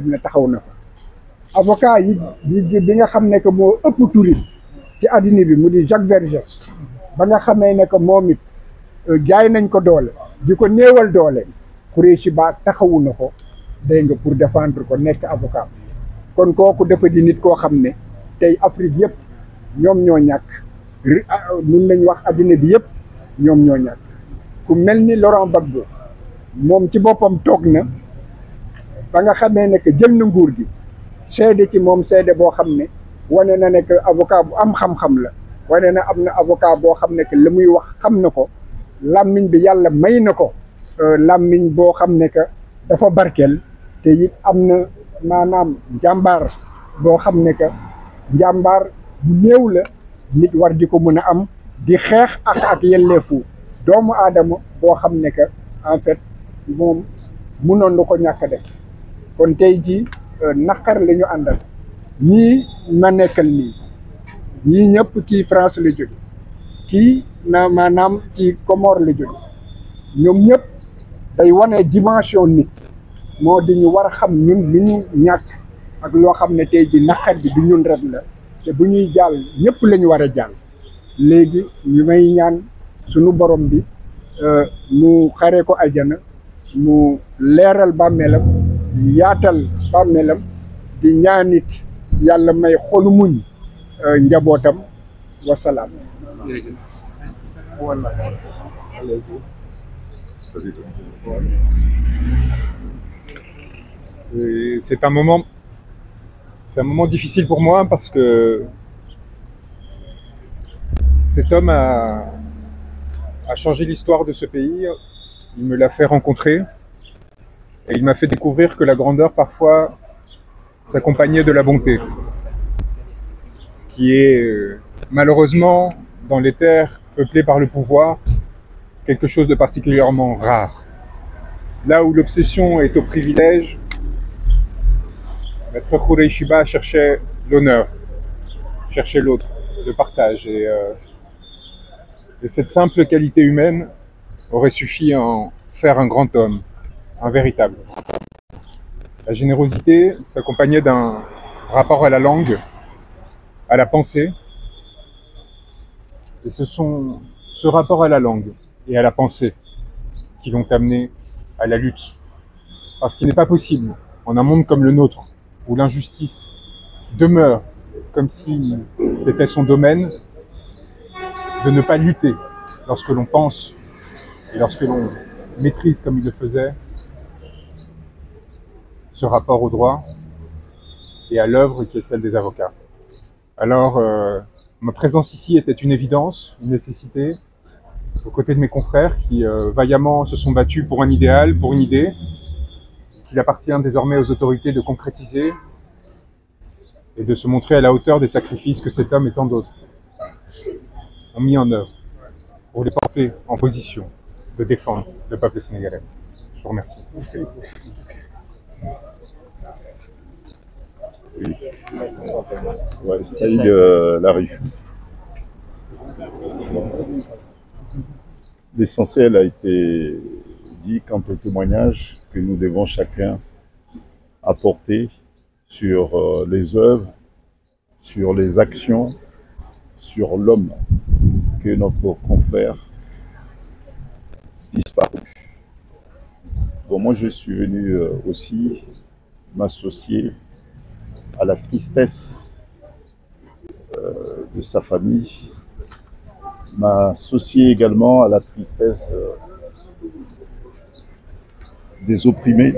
dem ne taxaw na fa avocat yi bi nga xam ne que moo ëpp turi ci àddina bi mu di Jacques Vergès ba nga xamee ne que moom it jaay nañ ko doole di ko néewal doole Khoureychi Ba taxawu na ko dégg nga pour défendre ko nekk avocat kon kooku dafa di nit koo xam ne tey Afrique yëpp ñoom ñoo ñàkk mun nañ wax àddina bi yëpp ñoom ñoo ñàkk ku mel ni Laurent Gbagbo moom ci boppam toog na ba nga xamee ne que jël na nguur gi seede ci moom seede boo xam ne wane na ne que avocat bu am xam-xam la wane na am na avocat boo xam ne que li muy wax xam na ko làmmiñ bi yàlla may na ko làmmiñ boo xam ne que dafa barkeel te it am na maanaam njàmbaar boo xam ne que njàmbaar bu néew la nit war di ko mën a am di xeex ak yelleefu doomu aadama boo xam ne que en fait moom munoon na ko ñàkk a def kon tey ji naqar la ñu àndal ñii ma nekkal nii ñii ñëpp kii France la jóge kii na maanaam ci Comore la jóge ñoom ñëpp day wane dimension nit moo di ñu war a xam ñun lu ñu ñàkk ak loo xam ne tey ji naqar bi du ñun rek la te bu ñuy jàll ñëpp la ñu war a jàll léegi ñu may ñaan sunu borom bi mu xare ko aljana mu leeral bàmmeelam yaatal bàmmeelam di ñaanit yàlla may xolu muñ njabootam wasalaam. C'est un moment difficile pour moi parce que cet homme a changé l'histoire de ce pays. Il me l'a fait rencontrer et il m'a fait découvrir que la grandeur parfois s'accompagnait de la bonté. Ce qui est malheureusement dans les terres peuplées par le pouvoir quelque chose de particulièrement rare. Là où l'obsession est au privilège, Maître Khoureychi Ba cherchait l'honneur, cherchait l'autre, le partage. Et cette simple qualité humaine aurait suffi à en faire un grand homme, un véritable. La générosité s'accompagnait d'un rapport à la langue, à la pensée. Et ce sont ce rapport à la langue et à la pensée qui l'ont amené à la lutte. Parce qu'il n'est pas possible, en un monde comme le nôtre, où l'injustice demeure comme si c'était son domaine, de ne pas lutter lorsque l'on pense et lorsque l'on maîtrise comme il le faisait ce rapport au droit et à l'œuvre qui est celle des avocats. Alors, ma présence ici était une évidence, une nécessité, aux côtés de mes confrères qui vaillamment se sont battus pour un idéal, pour une idée, qu'il appartient désormais aux autorités de concrétiser et de se montrer à la hauteur des sacrifices que cet homme et tant d'autres ont mis en œuvre pour les porter en position de défendre le peuple sénégalais. Je vous remercie. Oui. Ouais, Saïd Larif. L'essentiel a été dit quant au témoignage que nous devons chacun apporter sur les œuvres, sur les actions, sur l'homme que notre confrère disparu. Bon, moi je suis venu aussi m'associer à la tristesse de sa famille, m'associer également à la tristesse des opprimés,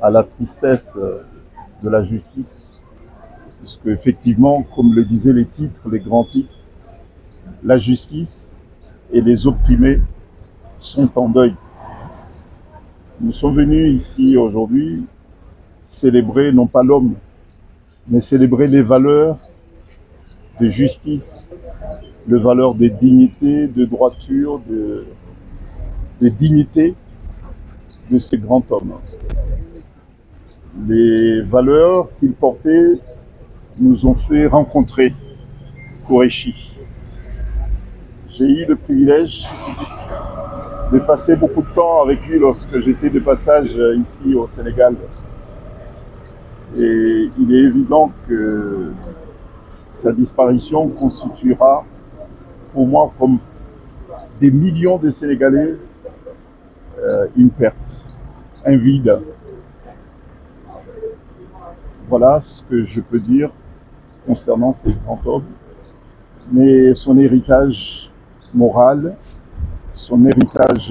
à la tristesse de la justice, puisque effectivement, comme le disaient les titres, les grands titres, la justice et les opprimés sont en deuil. Nous sommes venus ici aujourd'hui célébrer non pas l'homme, mais célébrer les valeurs de justice, les valeurs de dignité, de droiture, de dignité de ce grand homme. Les valeurs qu'il portait nous ont fait rencontrer Khoureychi. J'ai eu le privilège de passer beaucoup de temps avec lui lorsque j'étais de passage ici au Sénégal Et il est évident que sa disparition constituera pour moi, comme des millions de Sénégalais, une perte, un vide. Voilà ce que je peux dire concernant cet grand homme. Mais son héritage moral, son héritage